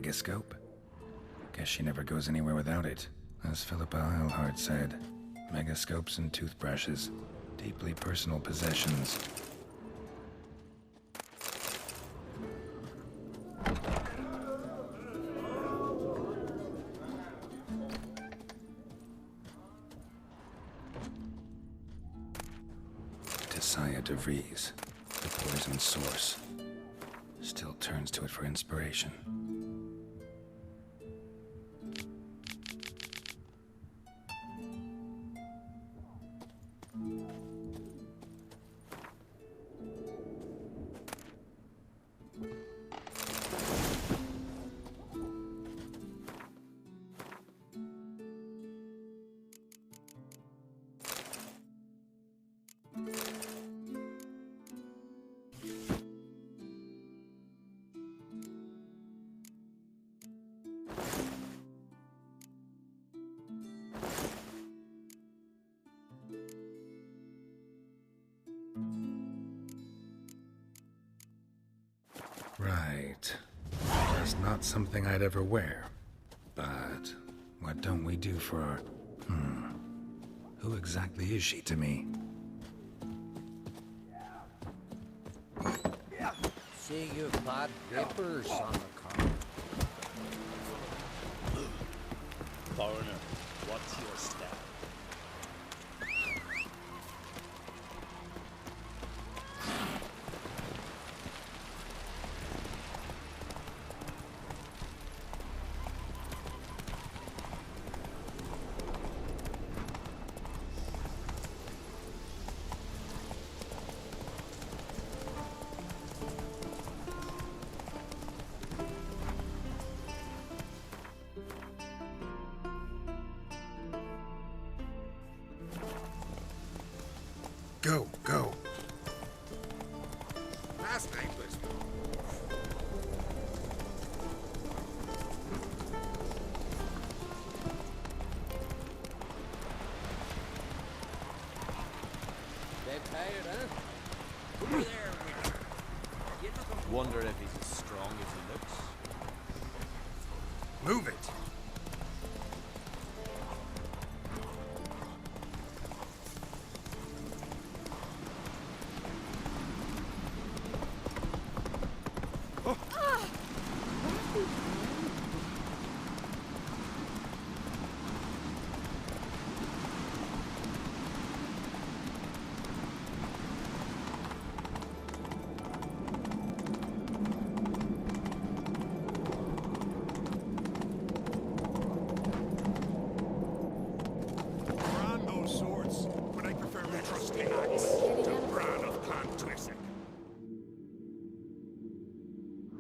megascope? Guess she never goes anywhere without it. As Philippa Eilhart said, megascopes and toothbrushes, deeply personal possessions. Tessia DeVries, the poison source, still turns to it for inspiration. Right. That's not something I'd ever wear. But what don't we do for our... Who exactly is she to me? See, you've bad papers on the car. Foreigner, what's your step? Go, go. Last night was... Dead tired, huh? Over there, Wheeler. You looking... Wonder if he's as strong as he looks. Move it. Bran those swords, but I prefer my trusty axe to Bran of Parte.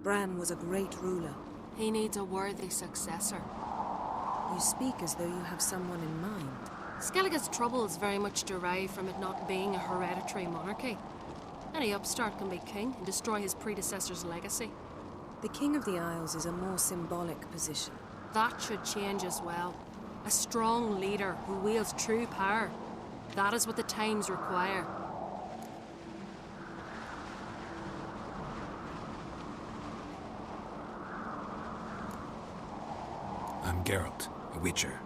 Bran was a great ruler. He needs a worthy successor. You speak as though you have someone in mind. Skellige's troubles very much derive from it not being a hereditary monarchy. Any upstart can be king and destroy his predecessor's legacy. The King of the Isles is a more symbolic position. That should change as well. A strong leader who wields true power. That is what the times require. I'm Geralt, a Witcher.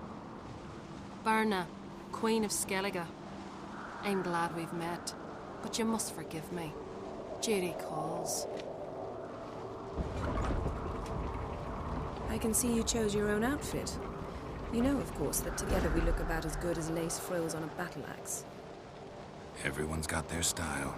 Berna, Queen of Skellige. I'm glad we've met, but you must forgive me. Duty calls. I can see you chose your own outfit. You know, of course, that together we look about as good as lace frills on a battle axe. Everyone's got their style.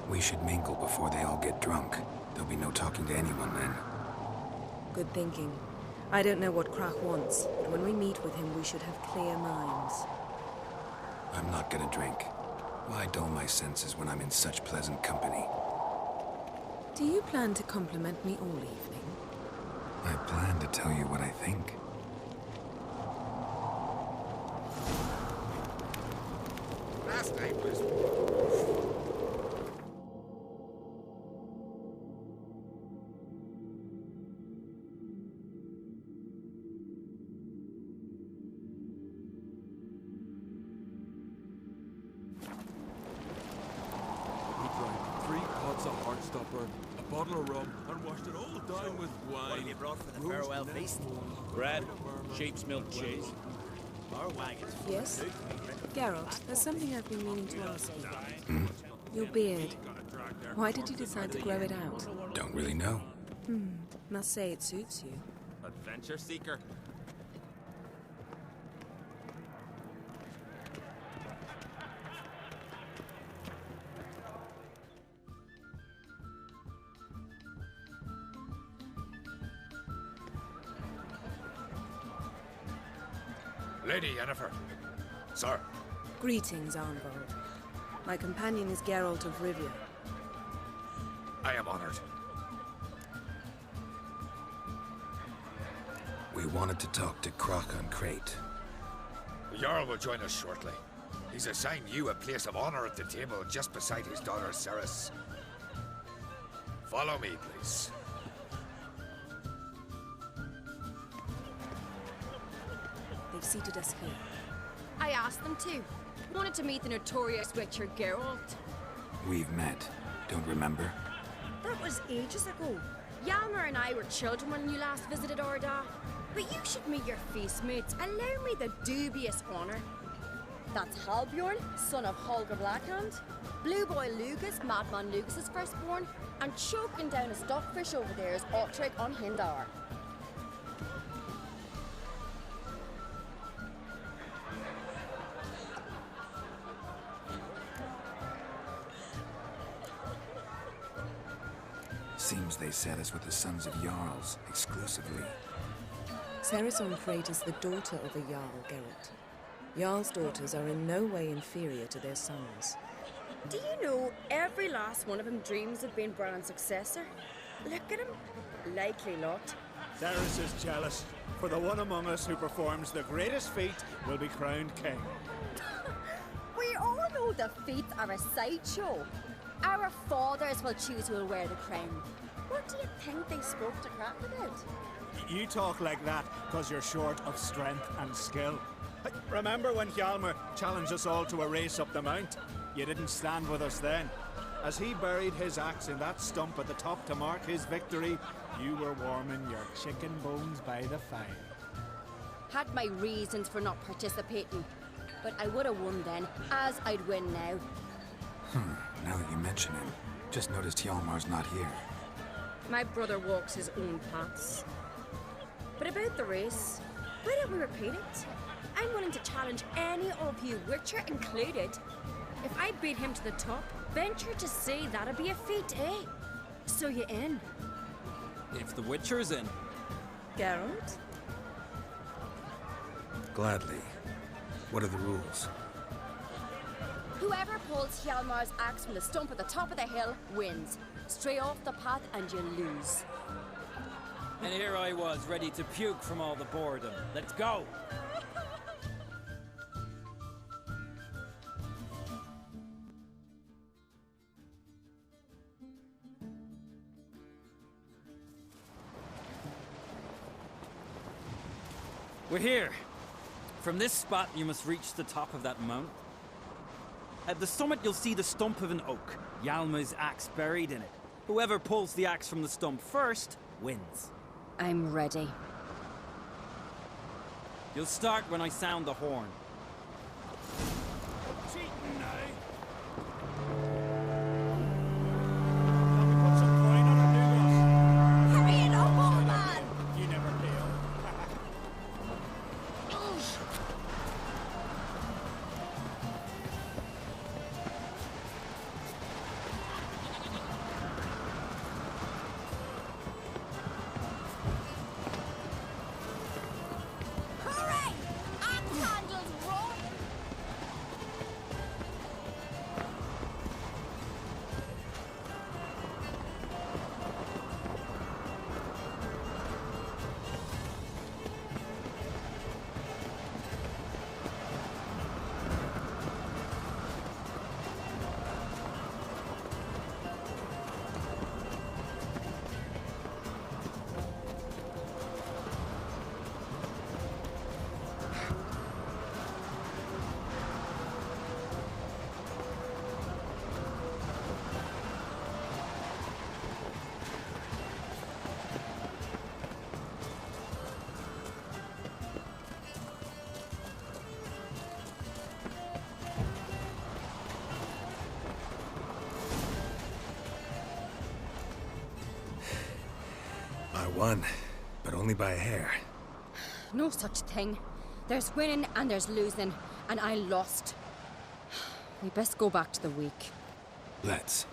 We should mingle before they all get drunk. There'll be no talking to anyone then. Good thinking. I don't know what Krach wants, but when we meet with him, we should have clear minds. I'm not gonna drink. Why dull my senses when I'm in such pleasant company? Do you plan to compliment me all evening? I plan to tell you what I think. Last night was... a heartstopper, a bottle of rum, and washed it all down with wine. What have you brought for the farewell feast? Bread, sheep's milk cheese. Our wagons. Yes? Geralt, there's something I've been meaning to ask you. Your beard. Why did you decide to grow it out? Don't really know. Must say it suits you. Adventure seeker. Lady Yennefer. Sir. Greetings, Arnvold. My companion is Geralt of Rivia. I am honored. We wanted to talk to Croc on Crate. The Jarl will join us shortly. He's assigned you a place of honor at the table just beside his daughter Ceres. Follow me, please. They've seated us here. I asked them to. Wanted to meet the notorious Witcher Geralt. We've met. Don't remember? That was ages ago. Yalmer and I were children when you last visited Orda. But you should meet your feast mates. Allow me the dubious honor. That's Halbjorn, son of Holger Blackhand. Blue Boy Lugas, Madman Lugas's firstborn. And choking down a stockfish over there is Otrek on Hindar. Seems they set us with the sons of Jarls, exclusively. Ceres on Crate is the daughter of a Jarl, Geralt. Jarl's daughters are in no way inferior to their sons. Do you know every last one of them dreams of being Bran's successor? Look at him. Likely lot. Ceres is jealous, for the one among us who performs the greatest feat will be crowned king. We all know the feats are a sideshow. Our fathers will choose who will wear the crown. What do you think they spoke to Crap about? You talk like that because you're short of strength and skill. Remember when Hjalmar challenged us all to a race up the mount? You didn't stand with us then. As he buried his axe in that stump at the top to mark his victory, you were warming your chicken bones by the fire. Had my reasons for not participating, but I would have won then, as I'd win now. Now that you mention it, just noticed Hjalmar's not here. My brother walks his own paths. But about the race, why don't we repeat it? I'm willing to challenge any of you, Witcher included. If I beat him to the top, venture to say that'd be a feat, eh? So you in? If the Witcher's in. Geralt? Gladly. What are the rules? Whoever pulls Hjalmar's axe from the stump at the top of the hill wins. Stray off the path and you lose. And here I was, ready to puke from all the boredom. Let's go! We're here. From this spot, you must reach the top of that mount. At the summit, you'll see the stump of an oak. Hjalmar's axe buried in it. Whoever pulls the axe from the stump first wins. I'm ready. You'll start when I sound the horn. Cheating now. Shall we put some coin on it, Douglas? Hurry it up, old man! You never fail. Hooray! Axe handles roll! I won, but only by a hair. No such thing. There's winning and there's losing, and I lost. We best go back to the week. Let's.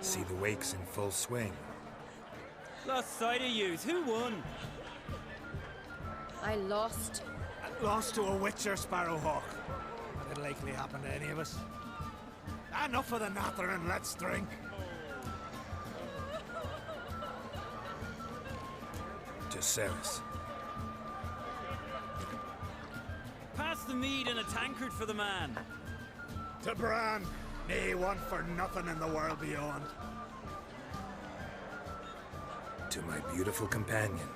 See the wakes in full swing. Lost sight of yous. Who won? I lost. Lost to a witcher, Sparrowhawk. That'd likely happen to any of us. Enough of the nattering, let's drink. To Ceres. Pass the mead and a tankard for the man. To Bran, nay one for nothing in the world beyond. To my beautiful companion.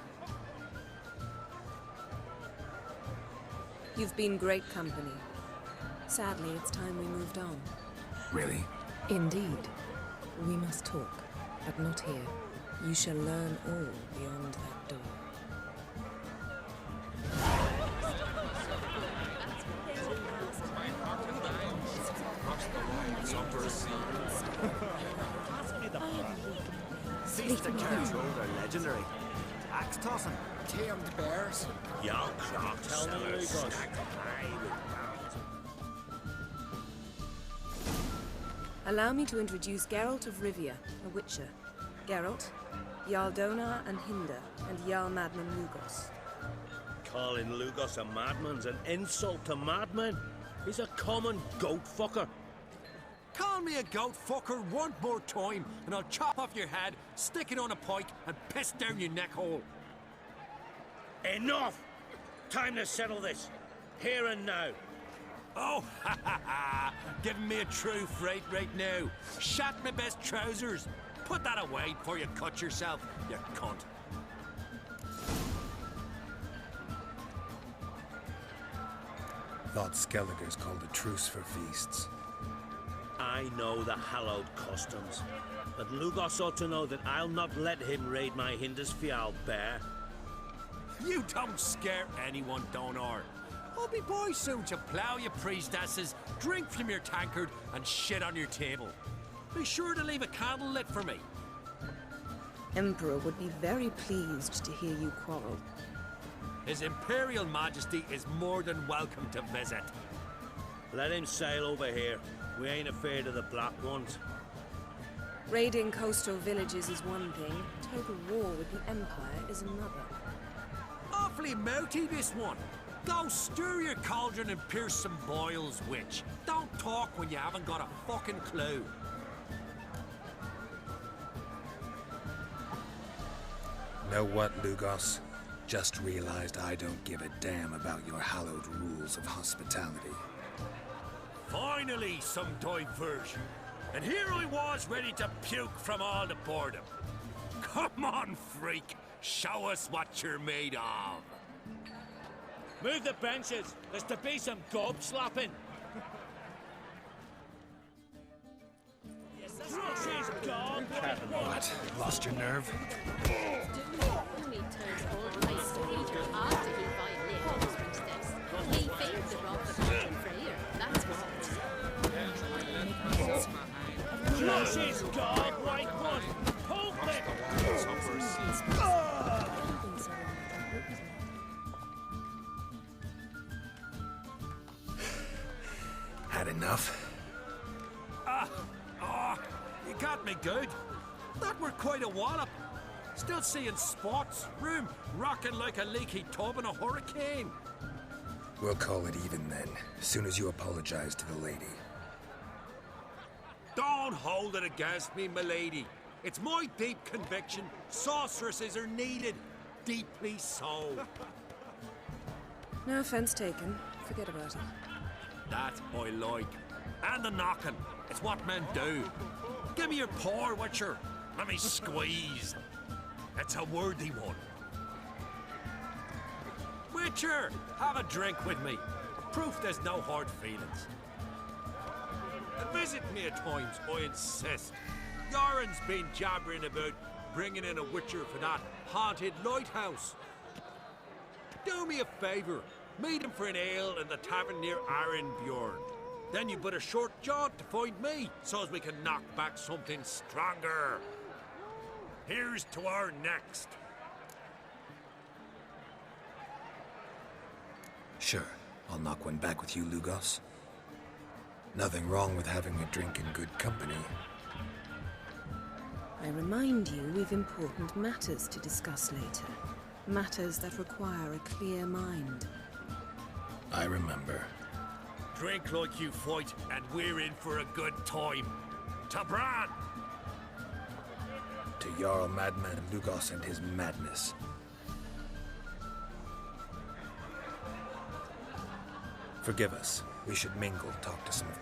You've been great company. Sadly, it's time we moved on. Really? Indeed. We must talk, but not here. You shall learn all beyond that door. These the Carrots Road are legendary. Axe tossing. Tamed bears. Young clock sellers. Allow me to introduce Geralt of Rivia, a witcher. Geralt, Jarl Donar and Hinder, and Jarl Madman Lugos. Calling Lugos a madman's an insult to madmen. He's a common goat fucker. Call me a goat fucker one more time, and I'll chop off your head, stick it on a pike, and piss down your neck hole. Enough! Time to settle this. Here and now. Oh, ha ha ha! Giving me a true fright right now. Shat my best trousers. Put that away before you cut yourself, you cunt. Thought Skelliger's called a truce for feasts. I know the hallowed customs, but Lugos ought to know that I'll not let him raid my Hindisfial bear. You don't scare anyone, Donar. I'll be boy soon to plough your priestesses, drink from your tankard, and shit on your table. Be sure to leave a candle lit for me. Emperor would be very pleased to hear you quarrel. His Imperial Majesty is more than welcome to visit. Let him sail over here. We ain't afraid of the Black Ones. Raiding coastal villages is one thing. Total war with the Empire is another. Awfully mouty, this one. Go stir your cauldron and pierce some boils, witch. Don't talk when you haven't got a fucking clue. Know what, Lugos? Just realized I don't give a damn about your hallowed rules of hospitality. Finally, some diversion. And here I was ready to puke from all the boredom. Come on, freak. Show us what you're made of. Move the benches. There's to be some gob slapping. What? Lost your nerve? Only turns old ice to Peter after he violated his priestess. He failed to rob the patron for here, that's what. Crosses, gob, right one. Poke it! Had enough? You got me good. That were quite a wallop. Still seeing spots, room rocking like a leaky tub in a hurricane. We'll call it even then, as soon as you apologize to the lady. Don't hold it against me, milady. It's my deep conviction sorceresses are needed. Deeply so. No offense taken. Forget about it. That I like. And the knocking. It's what men do. Give me your paw, Witcher. Let me squeeze. It's a worthy one. Witcher, have a drink with me. Proof there's no hard feelings. And visit me at times, I insist. Yoren's been jabbering about bringing in a Witcher for that haunted lighthouse. Do me a favour. Meet him for an ale in the tavern near Arenbjorn. Then you but a short jaunt to find me, so as we can knock back something stronger. Here's to our next. Sure, I'll knock one back with you, Lugos. Nothing wrong with having a drink in good company. I remind you we've important matters to discuss later. Matters that require a clear mind. I remember. Drink like you fight, and we're in for a good time. To Bran! To Jarl Madman Lugos and his madness. Forgive us. We should mingle, talk to some of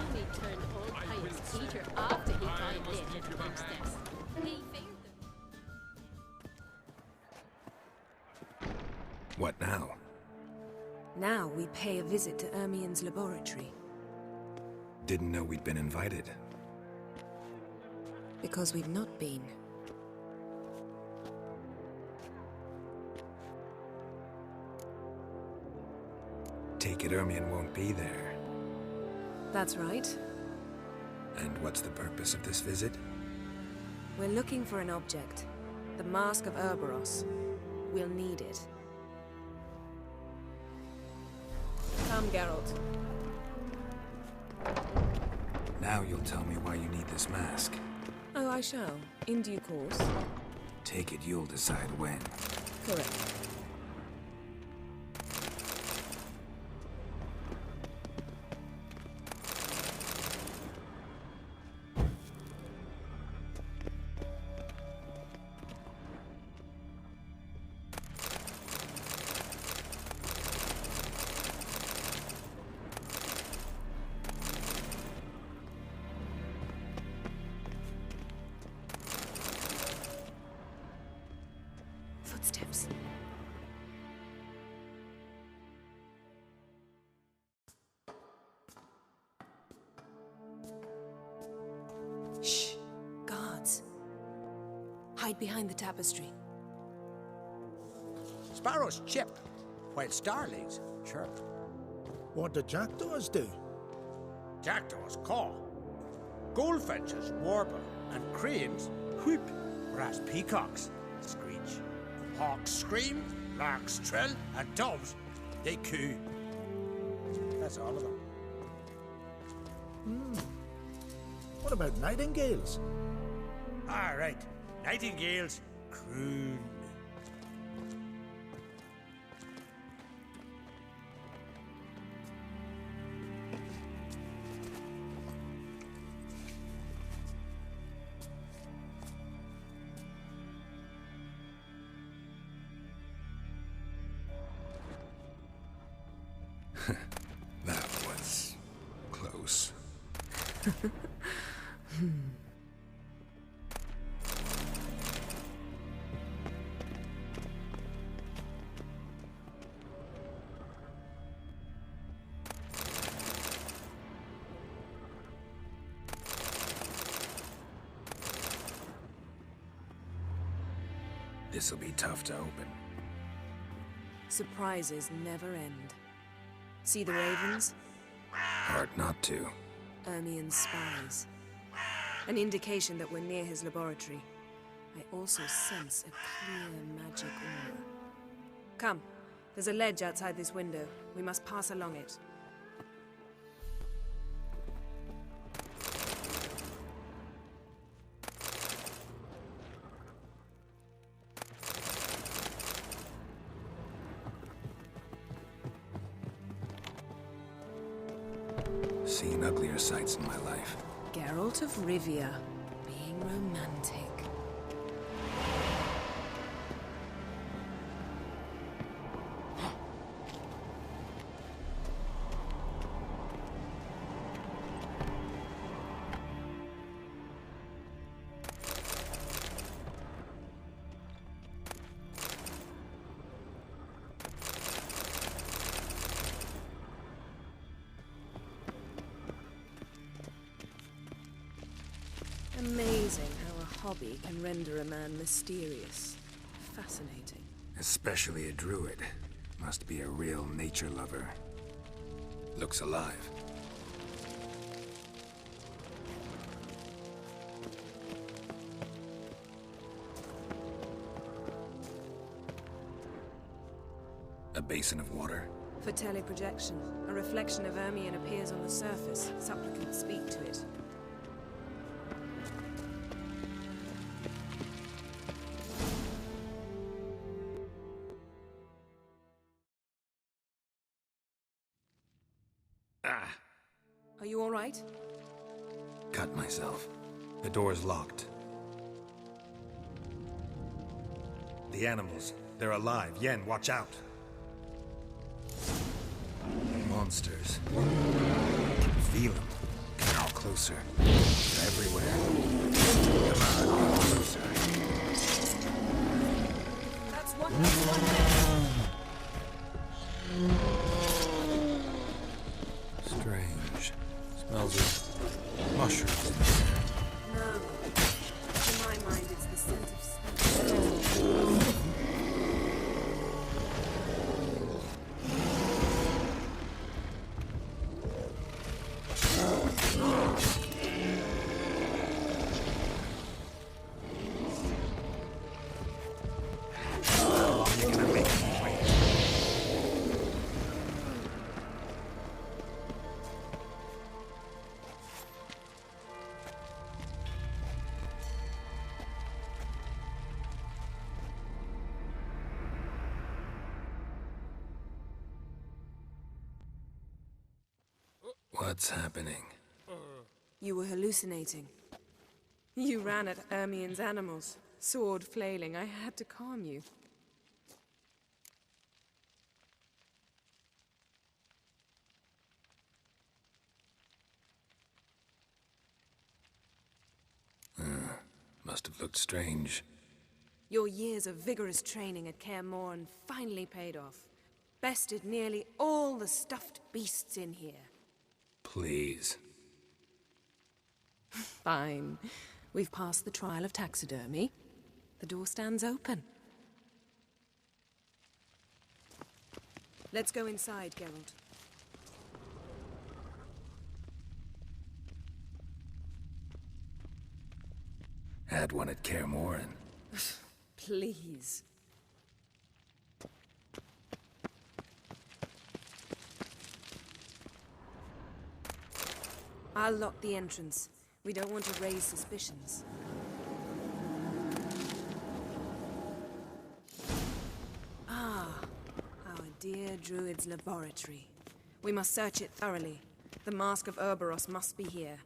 only turned old Pious Peter after he died dead at the princess. He failed them. What now? Now we pay a visit to Ermien's laboratory. Didn't know we'd been invited. Because we've not been. Take it Ermien won't be there. That's right. And what's the purpose of this visit? We're looking for an object. The Mask of Urboros. We'll need it. Come, Geralt. Now you'll tell me why you need this mask. Oh, I shall. In due course. Take it you'll decide when. Correct. Footsteps. Shh. Guards. Hide behind the tapestry. Sparrows chip, while starlings chirp. What do jackdaws do? Jackdaws caw. Goldfinches warble, and cranes whoop, whereas peacocks screech. Hawks scream, larks trill, and doves, they coo. That's all of them. What about nightingales? All right, nightingales croon. That was close. This'll be tough to open. Surprises never end. See the ravens? Hard not to. Ermien's spies. An indication that we're near his laboratory. I also sense a clear magic aura. Come, there's a ledge outside this window. We must pass along it. Seen uglier sights in my life. Geralt of Rivia, being romantic. Amazing how a hobby can render a man mysterious. Fascinating. Especially a druid. Must be a real nature lover. Looks alive. A basin of water. For teleprojection, a reflection of Ermion appears on the surface. Supplicants speak to it. Are you all right? Cut myself. The door's locked. The animals, they're alive. Yen, watch out. Monsters. Feel them. Get all closer. They're everywhere. Come on, get closer. That's one. Strange. Smells of mushrooms. No. To my mind, it's the scent of smoke. What's happening? You were hallucinating. You ran at Ermion's animals, sword flailing. I had to calm you. Must have looked strange. Your years of vigorous training at Kaer Morhen finally paid off. Bested nearly all the stuffed beasts in here. Please. Fine. We've passed the trial of taxidermy. The door stands open. Let's go inside, Geralt. Had one at Kaer Morhen. Please. I'll lock the entrance. We don't want to raise suspicions. Ah, our dear Druid's laboratory. We must search it thoroughly. The Mask of Ouroboros must be here.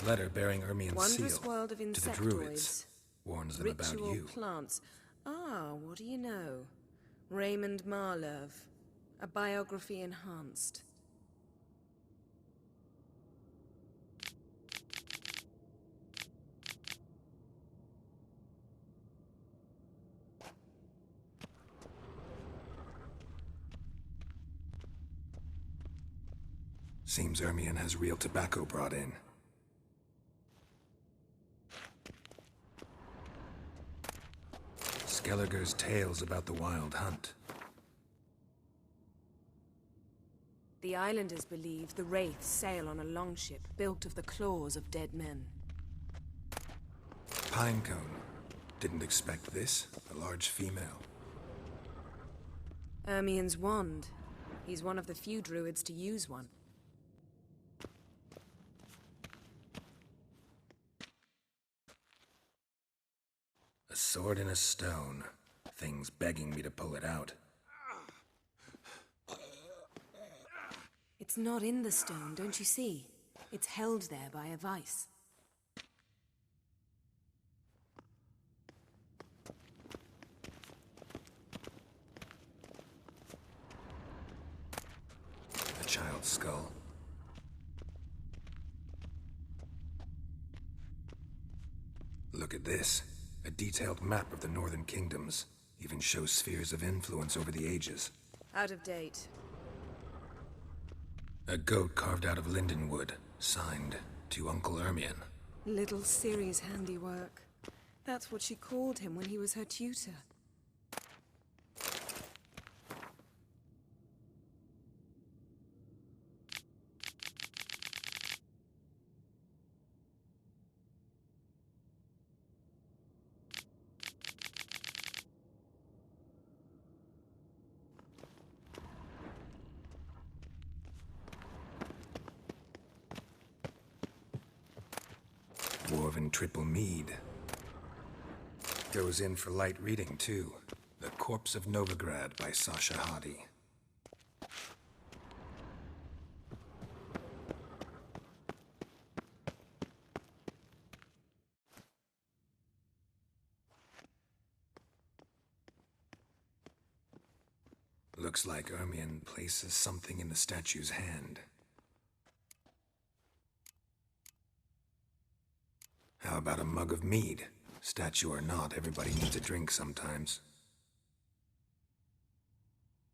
Letter bearing Ermion's Wondrous seal world of to the insectoids. druids. Warns them about Ritual you. plants. Ah, what do you know? Raymond Marlove. A biography enhanced. Seems Ermion has real tobacco brought in. Skelliger's tales about the wild hunt. The islanders believe the wraiths sail on a longship built of the claws of dead men. Pinecone. Didn't expect this. A large female. Ermion's wand. He's one of the few druids to use one. A sword in a stone. Thing's begging me to pull it out. It's not in the stone, don't you see? It's held there by a vice. A child's skull. Look at this. A detailed map of the Northern Kingdoms. Even shows spheres of influence over the ages. Out of date. A goat carved out of lindenwood, signed to Uncle Ermion. Little Ciri's handiwork. That's what she called him when he was her tutor. Dwarven triple mead. Goes in for light reading, too. The Corpse of Novigrad by Sasha Hadi. Looks like Ermion places something in the statue's hand. How about a mug of mead? Statue or not, everybody needs a drink sometimes.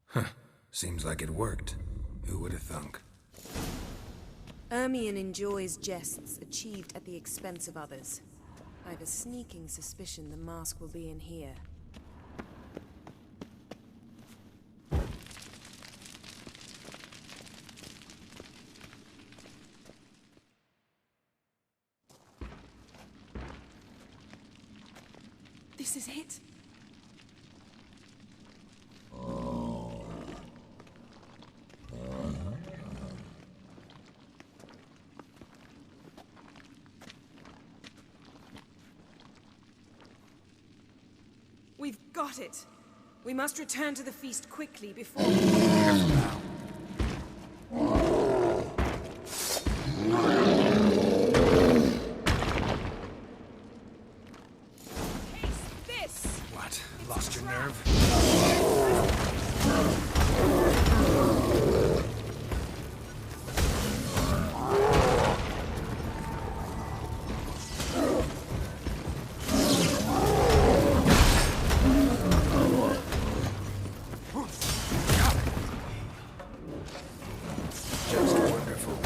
Huh. Seems like it worked. Who would have thunk? Ermion enjoys jests achieved at the expense of others. I've a sneaking suspicion the mask will be in here. This is it. We've got it. We must return to the feast quickly before... What? Lost your nerve? Just wonderful.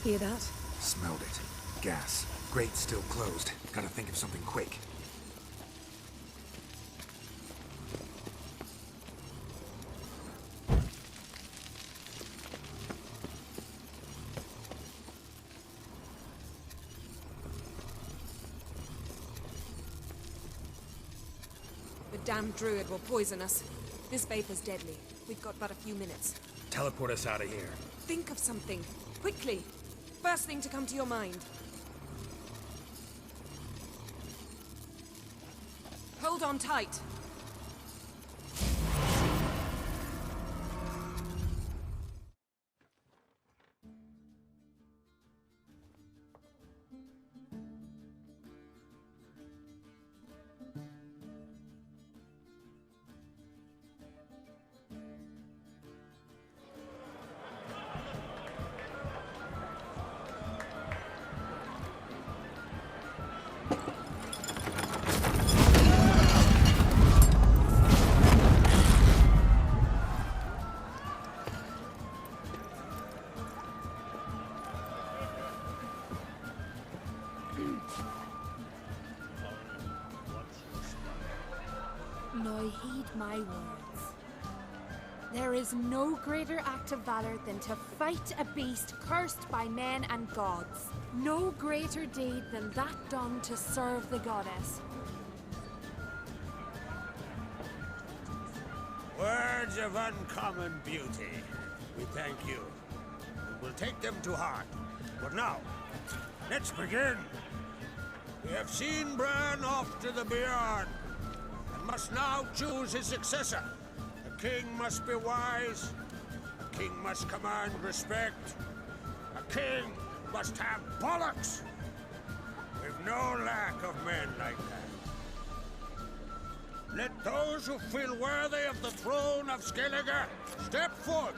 Hear that? Smelled it. Gas. Grate still closed. Gotta think of something quick. The damned druid will poison us. This vapor's deadly. We've got but a few minutes. Teleport us out of here. Think of something. Quickly. First thing to come to your mind. Hold on tight. Now heed my words. There is no greater act of valor than to fight a beast cursed by men and gods. No greater deed than that done to serve the goddess. Words of uncommon beauty. We thank you. We will take them to heart. But now, let's begin. We have seen Bran off to the beyond, and must now choose his successor. A king must be wise. A king must command respect. A king must have bollocks. We've no lack of men like that. Let those who feel worthy of the throne of Skellige step forth.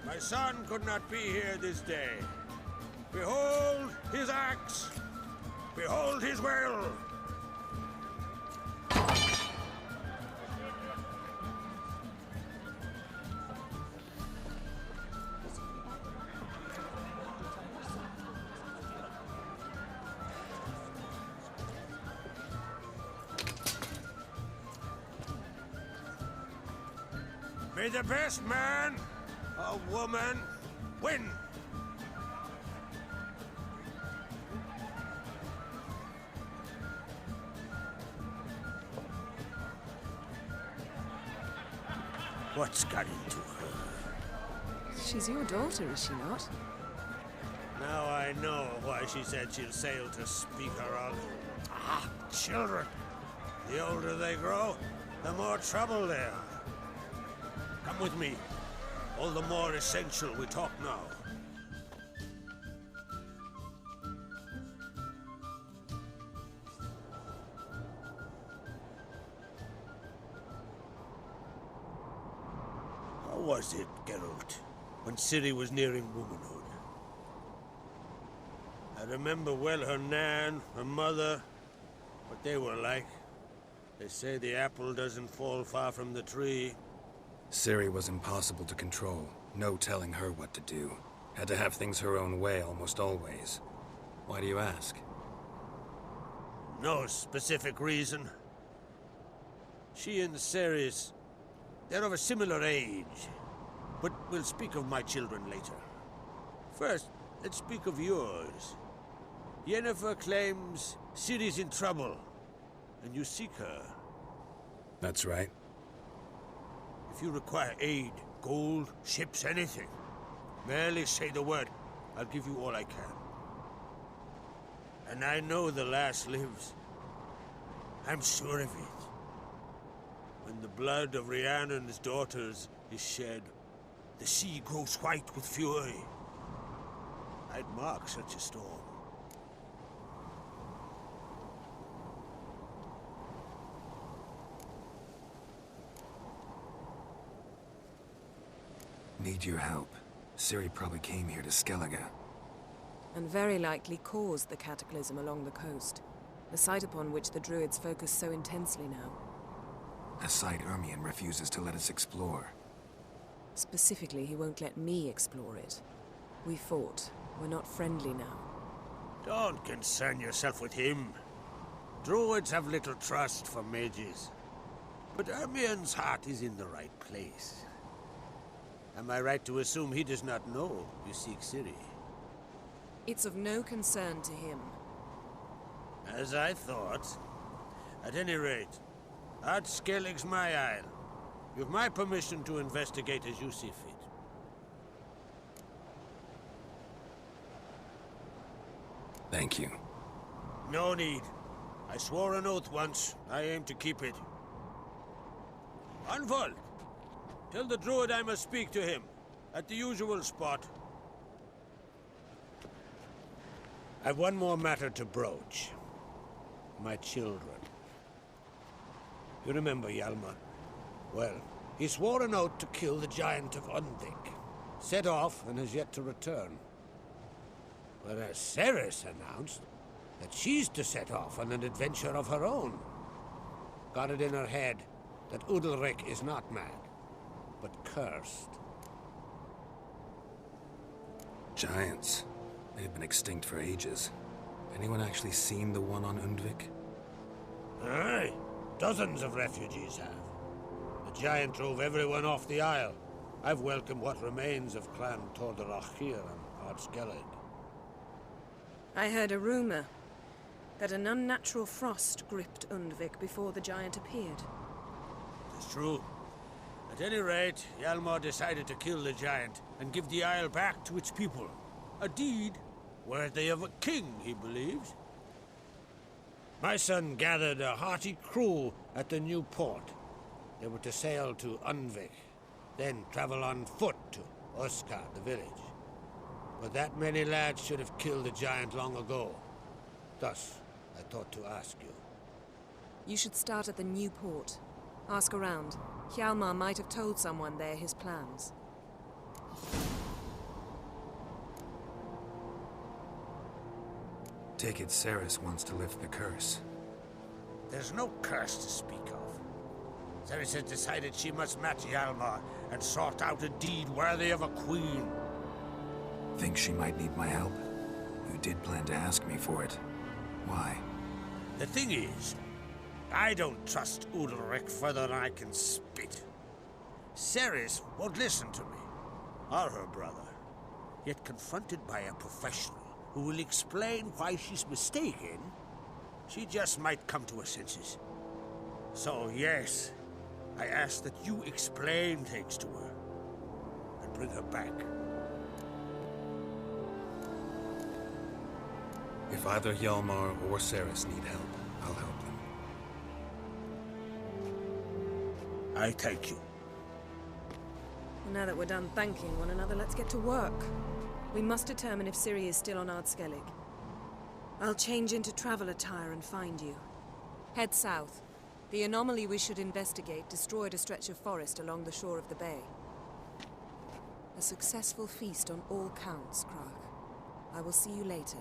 My son could not be here this day. Behold his axe! Behold his will! May the best man or woman win! What's got into her? She's your daughter, is she not? Now I know why she said she'll sail to speak her of. Ah, children. The older they grow, the more trouble they are. Come with me. All the more essential we talk now. How was it, Geralt, when Ciri was nearing womanhood? I remember well her nan, her mother, what they were like. They say the apple doesn't fall far from the tree. Ciri was impossible to control. No telling her what to do. Had to have things her own way almost always. Why do you ask? No specific reason. She and Ceres, they're of a similar age. But we'll speak of my children later. First, let's speak of yours. Yennefer claims Ciri's in trouble, and you seek her. That's right. If you require aid, gold, ships, anything, merely say the word. I'll give you all I can. And I know the lass lives. I'm sure of it. When the blood of Rhiannon's daughters is shed, the sea grows white with fury. I'd mark such a storm. Need your help. Ciri probably came here to Skellige. And very likely caused the cataclysm along the coast. A site upon which the Druids focus so intensely now. A site Ermion refuses to let us explore. Specifically, he won't let me explore it. We fought. We're not friendly now. Don't concern yourself with him. Druids have little trust for mages. But Ermion's heart is in the right place. Am I right to assume he does not know you seek Ciri? It's of no concern to him. As I thought. At any rate, Art Skellig's my isle. You've my permission to investigate as you see fit. Thank you. No need. I swore an oath once. I aim to keep it. Unfold! Tell the druid I must speak to him, at the usual spot. I've one more matter to broach. My children. You remember Hjalmar? Well, he swore an oath to kill the Giant of Undvik. Set off and has yet to return. Whereas Ceres announced that she's to set off on an adventure of her own. Got it in her head that Udalric is not mad, but cursed. Giants. They've been extinct for ages. Anyone actually seen the one on Undvik? Aye. Dozens of refugees have. The giant drove everyone off the isle. I've welcomed what remains of Clan Tordarach here and Ard Skellig. I heard a rumor. that an unnatural frost gripped Undvik before the giant appeared. It's true. At any rate, Hjalmar decided to kill the giant and give the isle back to its people. A deed worthy of a king, he believes. My son gathered a hearty crew at the new port. They were to sail to Undvik, then travel on foot to Oskar, the village. But that many lads should have killed the giant long ago. Thus, I thought to ask you. You should start at the new port. Ask around. Hjalmar might have told someone there his plans. Take it Ceres wants to lift the curse. There's no curse to speak of. Ceres has decided she must match Hjalmar and sort out a deed worthy of a queen. Think she might need my help? You did plan to ask me for it. Why? The thing is, I don't trust Ulrich further than I can spit. Ceres won't listen to me, or her brother. Yet confronted by a professional who will explain why she's mistaken, she just might come to her senses. So yes, I ask that you explain things to her and bring her back. If either Hjalmar or Ceres need help, I'll help them. I thank you. Now that we're done thanking one another, let's get to work. We must determine if Ciri is still on Ardskellig. I'll change into travel attire and find you. Head south. The anomaly we should investigate destroyed a stretch of forest along the shore of the bay. A successful feast on all counts, Krag. I will see you later.